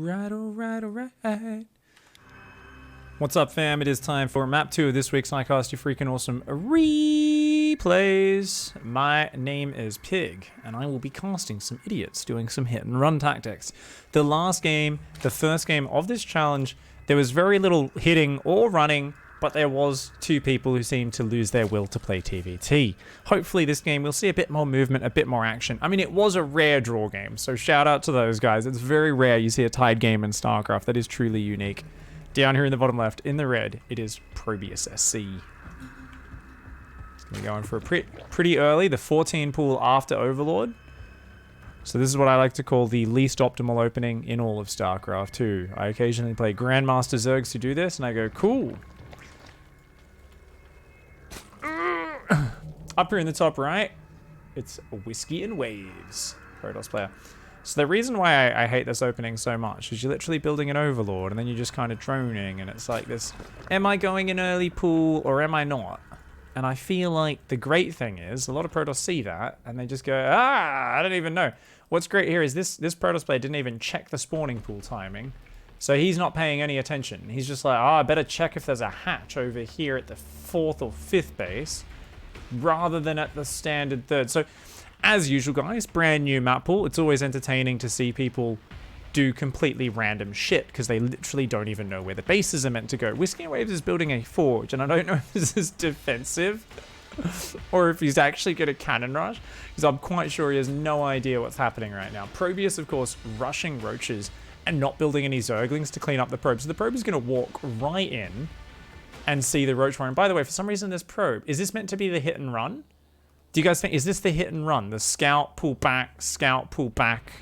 Alright, alright, alright. What's up, fam? It is time for map 2 of this week's ICYFAR G2 freaking awesome replays. My name is Pig, and I will be casting some idiots doing some hit and run tactics. The last game, the first game of this challenge, there was very little hitting or running, but there was two people who seemed to lose their will to play TVT. Hopefully this game we'll see a bit more movement, a bit more action. I mean, it was a rare draw game, so shout out to those guys. It's very rare you see a tied game in StarCraft. That is truly unique. Down here in the bottom left, in the red, it is Protoss SC. It's going to be going for a pretty early, the 14 pool after Overlord. So this is what I like to call the least optimal opening in all of StarCraft 2. I occasionally play Grandmaster Zergs who do this, and I go, cool. Up here in the top right, it's Whiskey and Waves, Protoss player. So the reason why I hate this opening so much is you're literally building an Overlord and then you're just kind of droning and it's like this, am I going in early pool or am I not? And I feel like the great thing is a lot of Protoss see that and they just go, I don't even know. What's great here is this Protoss player didn't even check the spawning pool timing. So he's not paying any attention. He's just like, I better check if there's a hatch over here at the 4th or 5th base rather than at the standard 3rd. So as usual, guys, brand new map pool. It's always entertaining to see people do completely random shit because they literally don't even know where the bases are meant to go. Whiskey and Waves is building a forge, and I don't know if this is defensive or if he's actually going to cannon rush because I'm quite sure he has no idea what's happening right now. Protoss, of course, rushing roaches and not building any Zerglings to clean up the probe. So the probe is going to walk right in and see the roach warren. By the way, for some reason, this probe, is this meant to be the hit and run? Do you guys think, is this the hit and run? The scout, pull back, scout, pull back?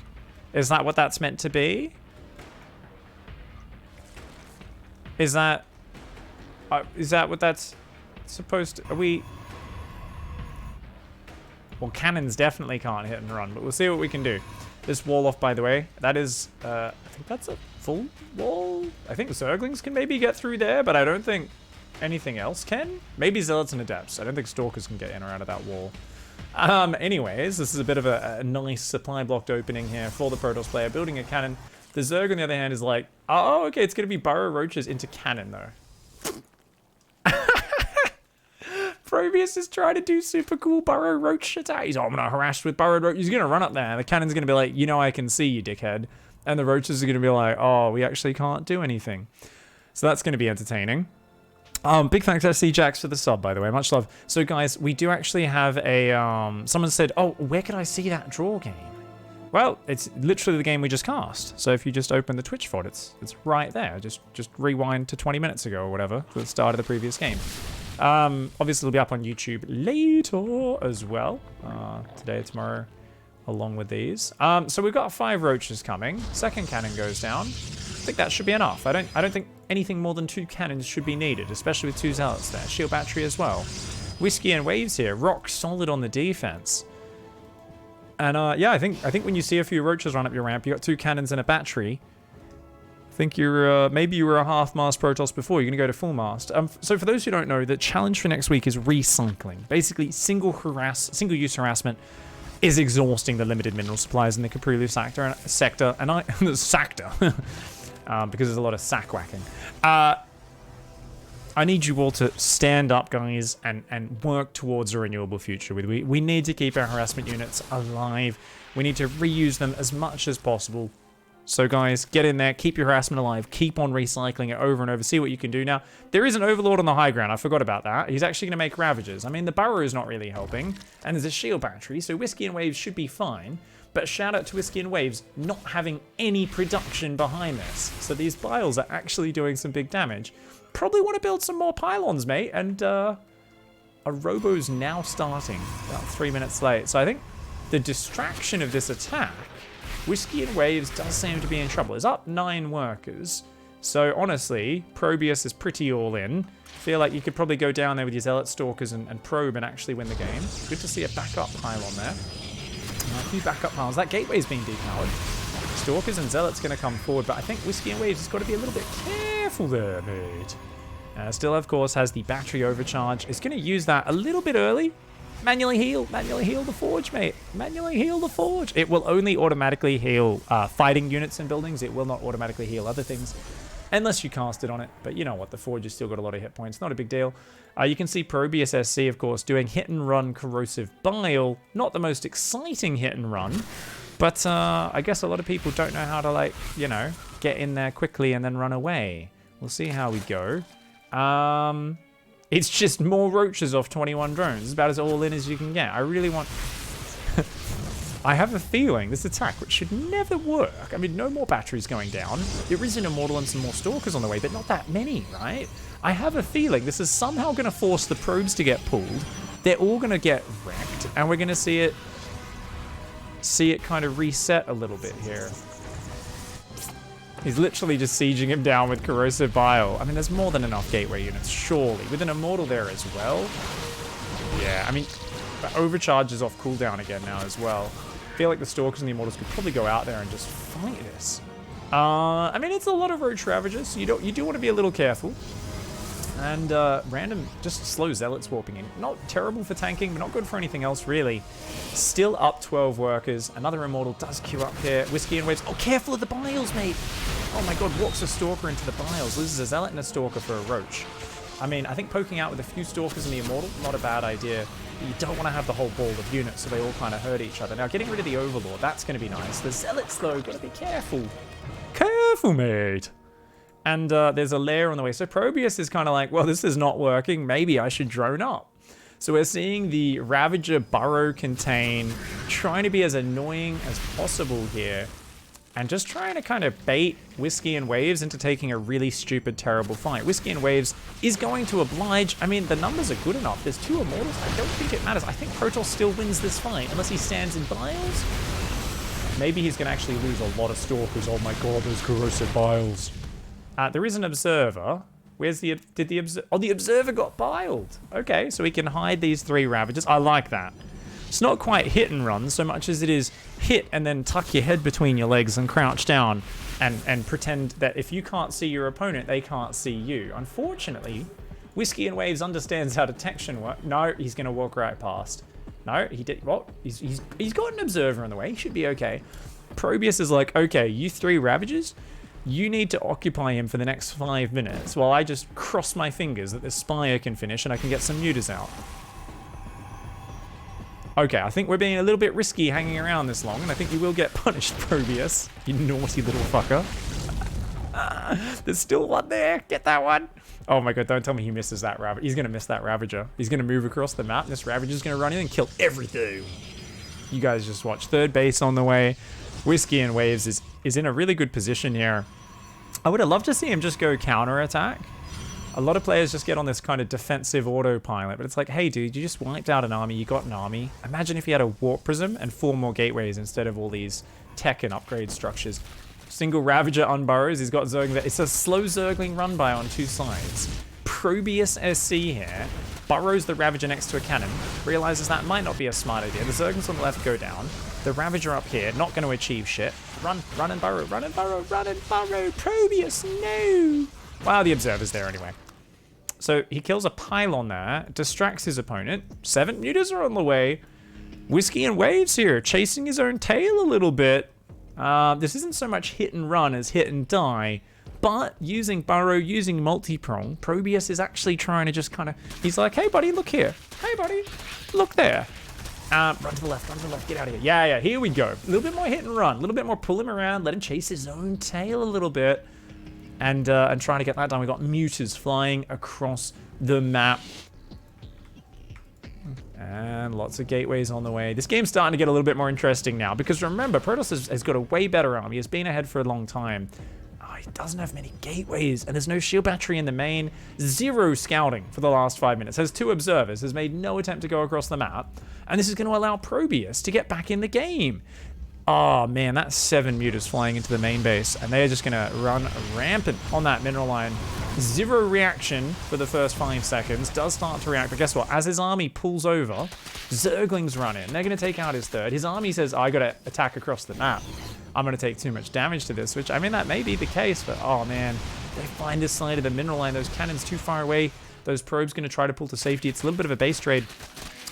Is that what that's meant to be? Is that what that's supposed to, are we? Well, cannons definitely can't hit and run, but we'll see what we can do. This wall off, by the way, that is, I think that's a full wall. I think Zerglings can maybe get through there, but I don't think anything else can? Maybe Zealots and Adepts. I don't think Stalkers can get in or out of that wall. Anyways, this is a bit of a nice supply blocked opening here for the Protoss player. Building a cannon. The Zerg, on the other hand, is like, oh, okay, it's going to be burrow roaches into cannon, though. Probius is trying to do super cool burrow roach attack. He's, oh, I'm going to harass with burrow roach. He's going to run up there. The cannon's going to be like, you know I can see you, dickhead. And the roaches are going to be like, oh, we actually can't do anything. So that's going to be entertaining. Big thanks to FC Jax for the sub, by the way. Much love. So, guys, we do actually have a... someone said, oh, where could I see that draw game? Well, it's literally the game we just cast. So if you just open the Twitch VOD, it's right there. Just rewind to 20 minutes ago or whatever, to the start of the previous game. Obviously, it'll be up on YouTube later as well. Today, tomorrow, along with these. So we've got 5 roaches coming. Second cannon goes down. I think that should be enough. I don't think anything more than 2 cannons should be needed, especially with 2 Zealots there. Shield battery as well. Whiskey and Waves here, rock solid on the defense. And yeah, I think when you see a few roaches run up your ramp, you got 2 cannons and a battery. I think you're maybe you were a half-mast Protoss before. You're gonna go to full-mast. So for those who don't know, the challenge for next week is recycling. Basically, single-use harassment is exhausting the limited mineral supplies in the koprulu sector, and the sector. Because there's a lot of sack whacking. I need you all to stand up, guys, and work towards a renewable future. We need to keep our harassment units alive. We need to reuse them as much as possible. So, guys, get in there, keep your harassment alive, keep on recycling it over and over, see what you can do. Now, there is an Overlord on the high ground. I forgot about that. He's actually going to make Ravages. I mean, the Burrow is not really helping, and there's a shield battery, so Whiskey and Waves should be fine. But shout out to Whiskey and Waves not having any production behind this. So these biles are actually doing some big damage. Probably want to build some more pylons, mate. And a Robo's now starting about 3 minutes late. So I think the distraction of this attack, Whiskey and Waves does seem to be in trouble. It's up 9 workers. So honestly, Probius is pretty all in. Feel like you could probably go down there with your Zealot Stalkers and probe and actually win the game. Good to see a backup pylon there. A few backup piles. That gateway's being depowered. Stalkers and Zealots going to come forward, but I think Whiskey and Waves has got to be a little bit careful there, mate. Still, of course, has the battery overcharge. It's going to use that a little bit early. Manually heal the forge, mate. Manually heal the forge. It will only automatically heal fighting units and buildings. It will not automatically heal other things unless you cast it on it. But you know what? The forge has still got a lot of hit points. Not a big deal. You can see Probius SC, of course, doing hit and run corrosive bile. Not the most exciting hit and run. But I guess a lot of people don't know how to, like, you know, get in there quickly and then run away. We'll see how we go. It's just more roaches off 21 drones. It's about as all in as you can get. I really want... I have a feeling this attack, which should never work. I mean, no more batteries going down. There is an Immortal and some more Stalkers on the way, but not that many, right? I have a feeling this is somehow going to force the probes to get pulled. They're all going to get wrecked, and we're going to see it kind of reset a little bit here. He's literally just sieging him down with corrosive bile. I mean, there's more than enough gateway units, surely. With an Immortal there as well. Yeah, I mean, that overcharge is off cooldown again now as well. I feel like the Stalkers and the Immortals could probably go out there and just fight this. I mean, it's a lot of Roach Ravagers, so you do want to be a little careful. And random, just slow Zealots warping in. Not terrible for tanking, but not good for anything else, really. Still up 12 workers. Another Immortal does queue up here. Whiskey and Waves. Oh, careful of the Biles, mate. Oh my god, walks a Stalker into the Biles. Loses a Zealot and a Stalker for a Roach. I mean, I think poking out with a few Stalkers and the Immortal, not a bad idea. But you don't want to have the whole ball of units, so they all kind of hurt each other. Now, getting rid of the Overlord, that's going to be nice. The Zealots, though, got to be careful. Careful, mate. And there's a layer on the way. So Probius is kind of like, well, this is not working. Maybe I should drone up. So we're seeing the Ravager burrow contain, trying to be as annoying as possible here. And just trying to kind of bait Whiskey and Waves into taking a really stupid, terrible fight. Whiskey and Waves is going to oblige. I mean, the numbers are good enough. There's 2 Immortals. I don't think it matters. I think Protoss still wins this fight, unless he stands in Biles. Maybe he's going to actually lose a lot of Stalkers. Oh my god, those corrosive Biles. There is an Observer. Where's the... Did the Observer... Oh, the Observer got biled. Okay, so we can hide these 3 Ravagers. I like that. It's not quite hit and run so much as it is hit and then tuck your head between your legs and crouch down and pretend that if you can't see your opponent, they can't see you. Unfortunately, Whiskey and Waves understands how detection works. No, he's going to walk right past. No, he did... What? He's got an Observer in the way. He should be okay. Probius is like, okay, you 3 Ravagers... You need to occupy him for the next 5 minutes while I just cross my fingers that this Spire can finish and I can get some mutas out. Okay, I think we're being a little bit risky hanging around this long, and I think you will get punished, Probius. You naughty little fucker. There's still one there. Get that one. Oh my god, don't tell me he misses that Ravager. He's going to miss that Ravager. He's going to move across the map, and this Ravager's going to run in and kill everything. You guys just watch. 3rd base on the way. Whiskey and Waves is in a really good position here. I would have loved to see him just go counter-attack. A lot of players just get on this kind of defensive autopilot, but it's like, hey dude, you just wiped out an army, you got an army. Imagine if you had a Warp Prism and 4 more gateways instead of all these tech and upgrade structures. Single Ravager unburrows, he's got Zerg there. It's a slow Zergling run by on 2 sides. Probius SC here burrows the Ravager next to a cannon, realizes that might not be a smart idea. The Zerglings on the left go down. The Ravager up here, not going to achieve shit. Run and burrow, run and burrow, run and burrow. Probius, no! Wow, the Observer's there anyway. So he kills a pylon there, distracts his opponent. 7 mutas are on the way. Whiskey and Waves here, chasing his own tail a little bit. This isn't so much hit and run as hit and die. But using burrow, using multi-prong, Probius is actually trying to just kind of... He's like, hey buddy, look here. Hey buddy, look there. Run to the left, get out of here. Yeah, here we go. A little bit more hit and run, a little bit more pull him around, let him chase his own tail a little bit. And trying to get that done. We got mutas flying across the map. And lots of gateways on the way. This game's starting to get a little bit more interesting now. Because remember, Protoss has got a way better army. It's been ahead for a long time. Oh, he doesn't have many gateways. And there's no shield battery in the main. 0 scouting for the last 5 minutes. Has 2 observers. Has made no attempt to go across the map. And this is going to allow Probius to get back in the game. Oh man, that's 7 mutas flying into the main base, and they're just gonna run rampant on that mineral line. 0 reaction for the first 5 seconds, does start to react, but guess what? As his army pulls over, Zerglings run in. They're gonna take out his 3rd. His army says, I gotta attack across the map. I'm gonna take too much damage to this, which, I mean, that may be the case, but oh man, they find this side of the mineral line. Those cannons too far away. Those probes gonna try to pull to safety. It's a little bit of a base trade.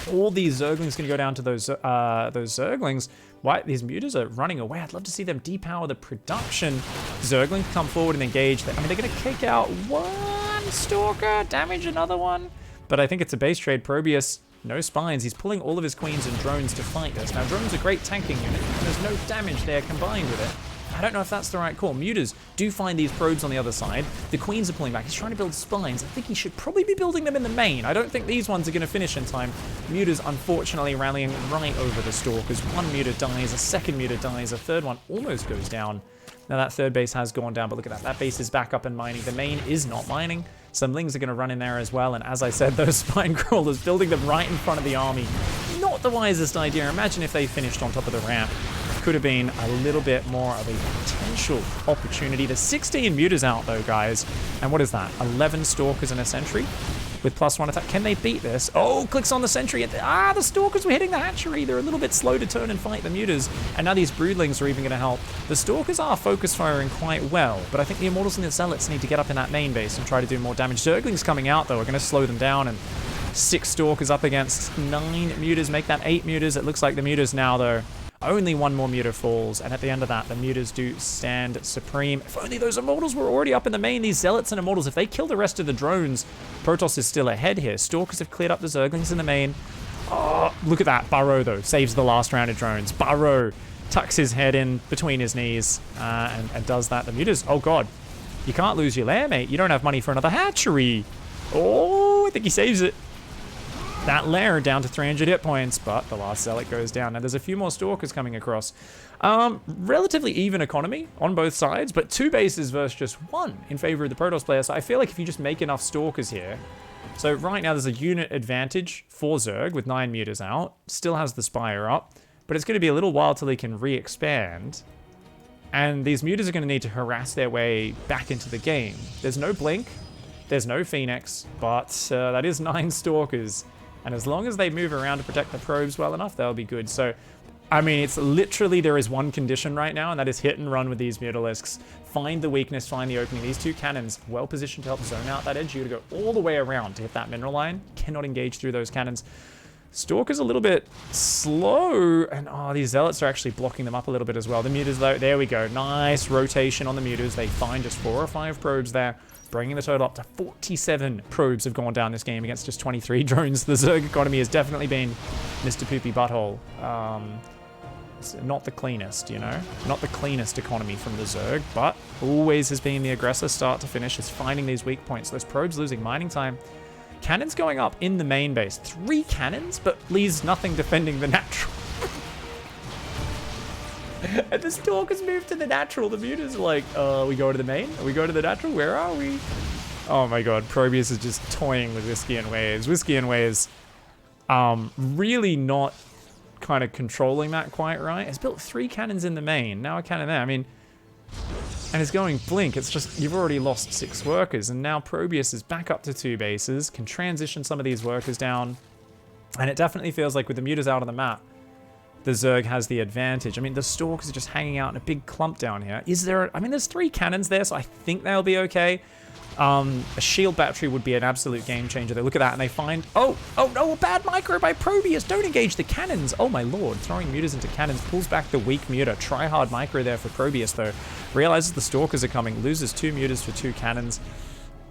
All these Zerglings can go down to those Zerglings. Why these mutas are running away? I'd love to see them depower the production. Zerglings come forward and engage. I mean, they're going to kick out one Stalker, damage another one. But I think it's a base trade. Probius, no spines. He's pulling all of his queens and drones to fight this. Now, drones are a great tanking unit, and there's no damage there combined with it. I don't know if that's the right call. Mutas do find these probes on the other side. The queens are pulling back. He's trying to build spines. I think he should probably be building them in the main. I don't think these ones are going to finish in time. Mutas unfortunately rallying right over the Stalkers. One muta dies, a second muta dies, a third one almost goes down. Now that third base has gone down, but look at that. That base is back up and mining. The main is not mining. Some Lings are going to run in there as well. And as I said, those spine crawlers building them right in front of the army. Not the wisest idea. Imagine if they finished on top of the ramp. Could have been a little bit more of a potential opportunity. There's 16 mutas out though, guys. And what is that? 11 Stalkers and a Sentry with +1 attack. Can they beat this? Oh, clicks on the Sentry. The Stalkers were hitting the hatchery. They're a little bit slow to turn and fight the mutas. And now these Broodlings are even going to help. The Stalkers are focus firing quite well, but I think the Immortals and the Zealots need to get up in that main base and try to do more damage. Zerglings coming out though are going to slow them down, and 6 Stalkers up against 9 mutas, make that 8 mutas. It looks like the mutas now though, only one more muta falls, and at the end of that, the mutas do stand supreme. If only those Immortals were already up in the main, these Zealots and Immortals, if they kill the rest of the drones, Protoss is still ahead here. Stalkers have cleared up the Zerglings in the main. Oh, look at that. Burrow, though, saves the last round of drones. Burrow tucks his head in between his knees and does that. The mutas, oh god, you can't lose your lair, mate. You don't have money for another hatchery. Oh, I think he saves it. That lair down to 300 hit points, but the last Zealot goes down. Now, there's a few more Stalkers coming across. Relatively even economy on both sides, but 2 bases versus just 1 in favor of the Protoss player. So I feel like if you just make enough Stalkers here. So right now, there's a unit advantage for Zerg with 9 mutas out. Still has the Spire up, but it's going to be a little while till he can re-expand. And these mutas are going to need to harass their way back into the game. There's no Blink, there's no Phoenix, but that is 9 Stalkers. And as long as they move around to protect the probes well enough, they'll be good. So, I mean, it's literally, there is one condition right now, and that is hit and run with these Mutalisks. Find the weakness, find the opening. These 2 cannons, well positioned to help zone out that edge. You gotta go all the way around to hit that mineral line. Cannot engage through those cannons. Stalker's a little bit slow, and oh, these Zealots are actually blocking them up a little bit as well. The mutas, though, there we go. Nice rotation on the mutas. They find just 4 or 5 probes there, bringing the total up to 47 probes have gone down this game against just 23 drones. The Zerg economy has definitely been Mr. Poopy Butthole. It's not the cleanest, you know? Not the cleanest economy from the Zerg, but always has been the aggressor start to finish, is finding these weak points. Those probes losing mining time. Cannons going up in the main base. 3 cannons, but leaves nothing defending the natural. And the Stalkers move to the natural. The mutas are like, we go to the main? We go to the natural? Where are we? Oh my god, Probius is just toying with Whiskey and Waves. Whiskey and Waves, really not kind of controlling that quite right. It's built 3 cannons in the main, now a cannon there. I mean, and it's going Blink. It's just, you've already lost 6 workers, and now Probius is back up to 2 bases, can transition some of these workers down, and it definitely feels like with the mutas out on the map, the Zerg has the advantage. I mean, the Stalkers are just hanging out in a big clump down here. Is there... I mean, there's 3 cannons there, so I think they'll be okay. A shield battery would be an absolute game changer. They look at that and they find... Oh no, a bad micro by Probius. Don't engage the cannons. Oh my lord. Throwing mutas into cannons pulls back the weak muta. Try hard micro there for Probius, though. Realizes the Stalkers are coming. Loses 2 mutas for 2 cannons.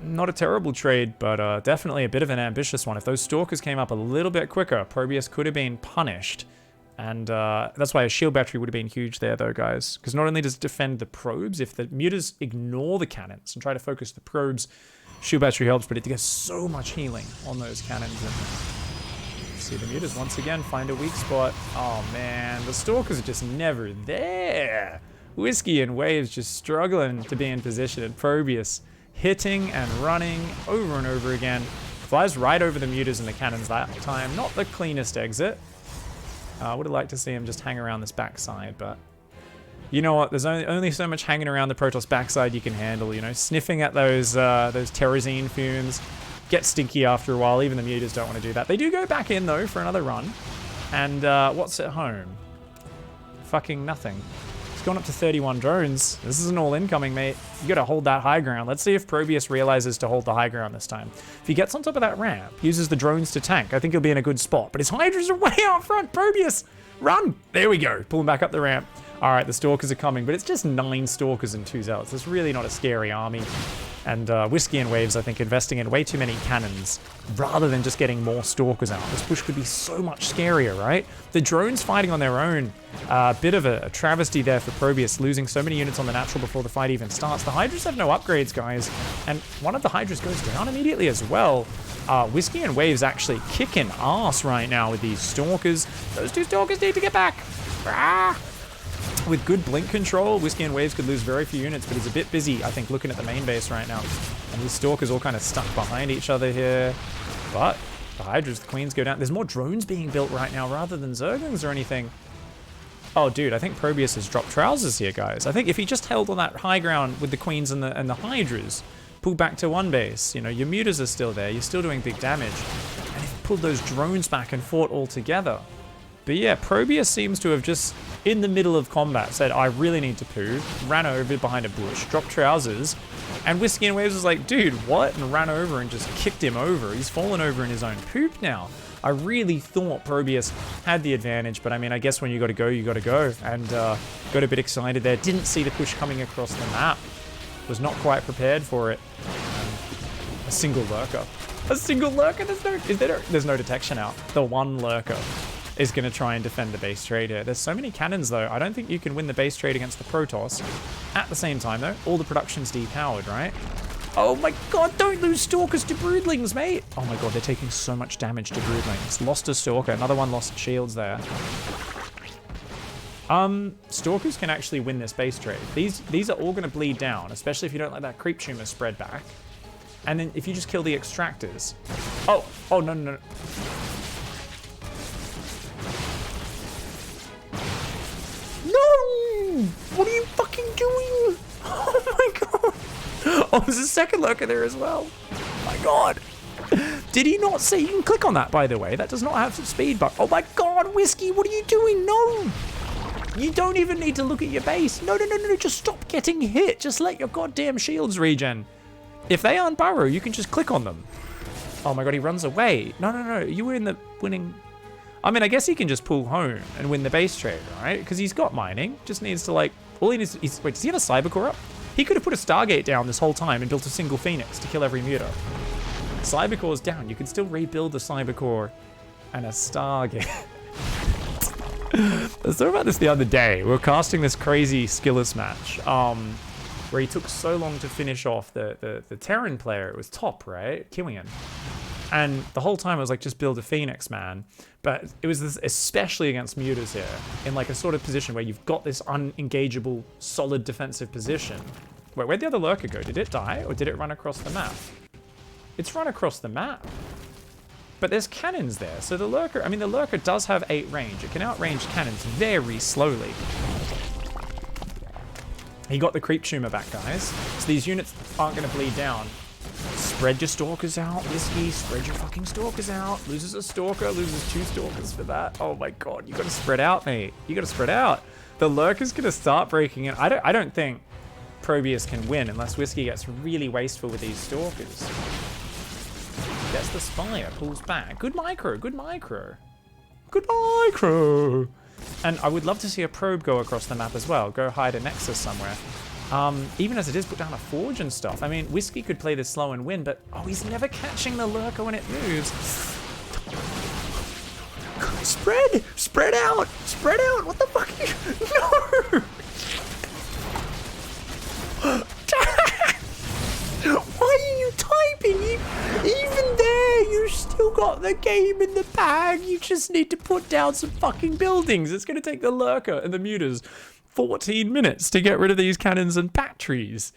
Not a terrible trade, but definitely a bit of an ambitious one. If those Stalkers came up a little bit quicker, Probius could have been punished. And that's why a shield battery would have been huge there, though, guys. Because not only does it defend the probes, if the mutas ignore the cannons and try to focus the probes, shield battery helps, but it gets so much healing on those cannons. And see the mutas once again find a weak spot. Oh, man. The Stalkers are just never there. Whiskey and Waves just struggling to be in position. And Probius hitting and running over and over again. Flies right over the mutas and the cannons that time. Not the cleanest exit. I would have liked to see him just hang around this backside, but you know what? There's only so much hanging around the Protoss backside you can handle, you know? Sniffing at those terrazine fumes gets stinky after a while. Even the mutas don't want to do that. They do go back in, though, for another run. And what's at home? Fucking nothing. It's gone up to 31 drones. This isn't all incoming, mate. You gotta hold that high ground. Let's see if Probius realizes to hold the high ground this time. If he gets on top of that ramp, uses the drones to tank, I think he'll be in a good spot. But his Hydras are way out front. Probius, run! There we go. Pull him back up the ramp. All right, the Stalkers are coming, but it's just 9 Stalkers and 2 Zealots. It's really not a scary army. And Whiskey and Waves, I think, investing in way too many cannons rather than just getting more Stalkers out. This push could be so much scarier, right? The drones fighting on their own, bit of a travesty there for Probius, losing so many units on the natural before the fight even starts. The Hydras have no upgrades, guys, and one of the Hydras goes down immediately as well. Whiskey and Waves actually kicking ass right now with these Stalkers. Those 2 Stalkers need to get back. Ah! With good blink control, Whiskey and Waves could lose very few units, but he's a bit busy, I think, looking at the main base right now. And these Stalkers all kind of stuck behind each other here. But the Hydras, the Queens go down. There's more drones being built right now rather than Zerglings or anything. Oh, dude, I think Probius has dropped trousers here, guys. I think if he just held on that high ground with the Queens and the Hydras, pulled back to one base, you know, your mutas are still there, you're still doing big damage. And if you pulled those drones back and fought all together. But yeah, Probius seems to have just, in the middle of combat, said, I really need to poo, ran over behind a bush, dropped trousers, and Whiskey and Waves was like, dude, what? And ran over and just kicked him over. He's fallen over in his own poop now. I really thought Probius had the advantage, but I mean, I guess when you gotta go, you gotta go. And got a bit excited there. Didn't see the push coming across the map. Was not quite prepared for it. A single lurker. A single lurker? There's no detection out. The one lurker is going to try and defend the base trade here. There's so many cannons, though. I don't think you can win the base trade against the Protoss. At the same time, though, all the production's depowered, right? Oh my god, don't lose Stalkers to Broodlings, mate! Oh my god, they're taking so much damage to Broodlings. Lost a Stalker. Another one lost shields there. Stalkers can actually win this base trade. These are all going to bleed down, especially if you don't let that creep tumor spread back. And then if you just kill the extractors. Oh, no. No! What are you fucking doing? Oh my god. Oh, there's a second lurker there as well. Oh my god. Did he not see? You can click on that, by the way. That does not have some speed, but oh my god, Whiskey, what are you doing? No! You don't even need to look at your base. No, just stop getting hit. Just let your goddamn shields regen. If they aren't burrow, you can just click on them. Oh my god, he runs away. No, you were in the winning... I mean, I guess he can just pull home and win the base trade, right? Because he's got mining. Just needs to, like... All he needs to... Wait, does he have a Cybercore up? He could have put a Stargate down this whole time and built a single Phoenix to kill every muta. Cybercore's down. You can still rebuild the Cybercore and a Stargate. I was talking about this the other day. We were casting this crazy skillless match where he took so long to finish off the Terran player. It was top, right? Killian. And the whole time I was like, just build a Phoenix, man. But it was this, especially against mutas here, in like a sort of position where you've got this unengageable, solid defensive position. Wait, where'd the other lurker go? Did it die or did it run across the map? It's run across the map. But there's cannons there. So the lurker, I mean, the lurker does have 8 range. It can outrange cannons very slowly. He got the creep tumor back, guys. So these units aren't going to bleed down. Spread your stalkers out, Whiskey. Spread your fucking stalkers out. Loses a stalker, loses 2 stalkers for that. Oh my god, you got to spread out, mate. You got to spread out. The lurker's going to start breaking in. I don't think Probius can win unless Whiskey gets really wasteful with these stalkers. Gets the Spire, pulls back. Good micro, good micro. Good micro. And I would love to see a probe go across the map as well. Go hide a Nexus somewhere. Even as it is, put down a Forge and stuff. I mean, Whiskey could play this slow and win, but oh, he's never catching the lurker when it moves. Spread out, what the fuck are you, no! Why are you typing? Even there, you still got the game in the bag. You just need to put down some fucking buildings. It's gonna take the lurker and the mutas 14 minutes to get rid of these cannons and batteries.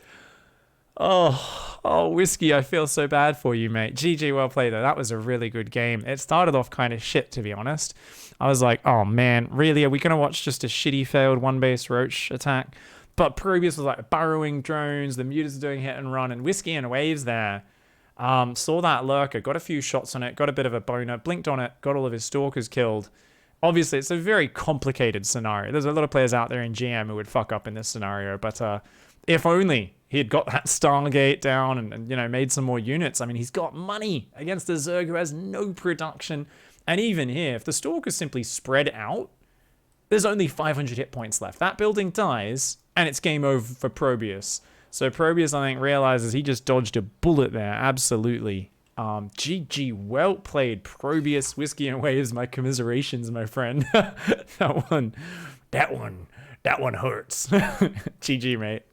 Oh, Whiskey, I feel so bad for you, mate. GG, well played, though. That was a really good game. It started off kind of shit, to be honest. I was like, oh, man, really? Are we going to watch just a shitty failed one-base roach attack? But Probius was like burrowing drones. The mutas are doing hit and run. And Whiskey and Waves there. Saw that lurker, got a few shots on it, got a bit of a boner, blinked on it, got all of his stalkers killed. Obviously, it's a very complicated scenario. There's a lot of players out there in GM who would fuck up in this scenario, but if only he had got that Stargate down and you know, made some more units. I mean, he's got money against the Zerg who has no production. And even here, if the Stalkers simply spread out, there's only 500 hit points left. That building dies, and it's game over for Probius. So Probius, I think, realizes he just dodged a bullet there. Absolutely. GG, well played, Probius. Whiskey and Waves, my commiserations, my friend. That one hurts. GG, mate.